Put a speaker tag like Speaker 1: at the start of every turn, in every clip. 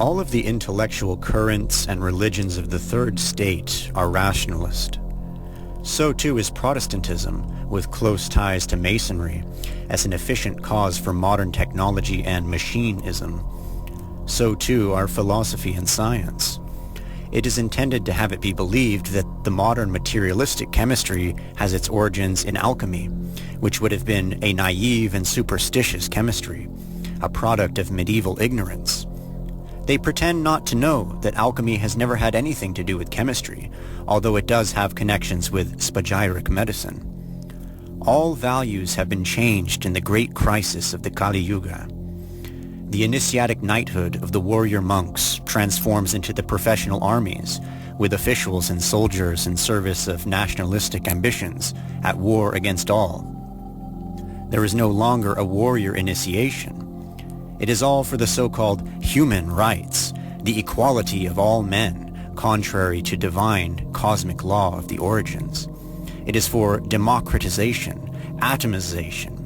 Speaker 1: All of the intellectual currents and religions of the third state are rationalist. So too is Protestantism, with close ties to Masonry, as an efficient cause for modern technology and machineism. So too are philosophy and science. It is intended to have it be believed that the modern materialistic chemistry has its origins in alchemy, which would have been a naive and superstitious chemistry, a product of medieval ignorance. They pretend not to know that alchemy has never had anything to do with chemistry, although it does have connections with spagyric medicine. All values have been changed in the great crisis of the Kali Yuga. The initiatic knighthood of the warrior monks transforms into the professional armies, with officials and soldiers in service of nationalistic ambitions, at war against all. There is no longer a warrior initiation. It is all for the so-called human rights, the equality of all men, contrary to divine cosmic law of the origins. It is for democratization, atomization,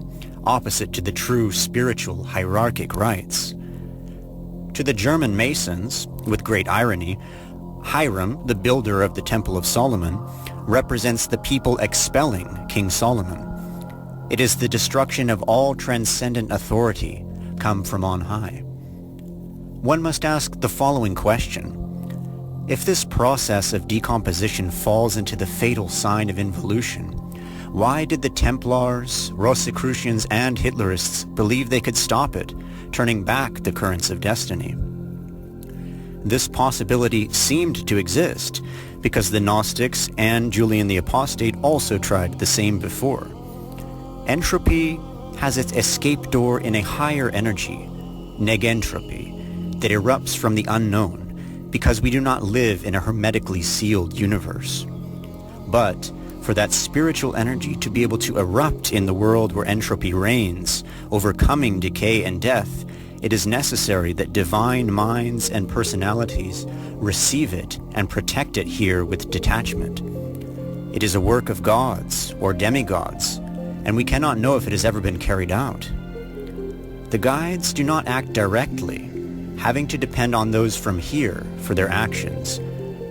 Speaker 1: opposite to the true spiritual hierarchic rights. To the German Masons, with great irony, Hiram, the builder of the Temple of Solomon, represents the people expelling King Solomon. It is the destruction of all transcendent authority come from on high. One must ask the following question. If this process of decomposition falls into the fatal sign of involution, why did the Templars, Rosicrucians, and Hitlerists believe they could stop it, turning back the currents of destiny? This possibility seemed to exist because the Gnostics and Julian the Apostate also tried the same before. Entropy has its escape door in a higher energy, negentropy, that erupts from the unknown because we do not live in a hermetically sealed universe. But for that spiritual energy to be able to erupt in the world where entropy reigns, overcoming decay and death, it is necessary that divine minds and personalities receive it and protect it here with detachment. It is a work of gods or demigods, and we cannot know if it has ever been carried out. The guides do not act directly, having to depend on those from here for their actions,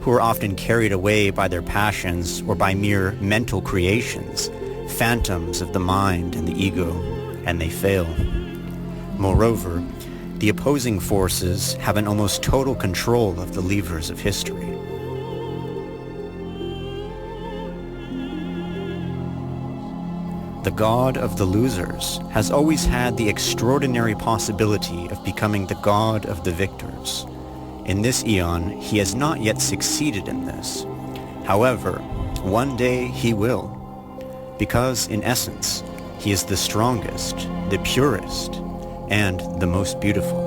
Speaker 1: who are often carried away by their passions or by mere mental creations, phantoms of the mind and the ego, and they fail. Moreover, the opposing forces have an almost total control of the levers of history. The god of the losers has always had the extraordinary possibility of becoming the god of the victors. In this eon, he has not yet succeeded in this. However, one day he will, because in essence, he is the strongest, the purest, and the most beautiful.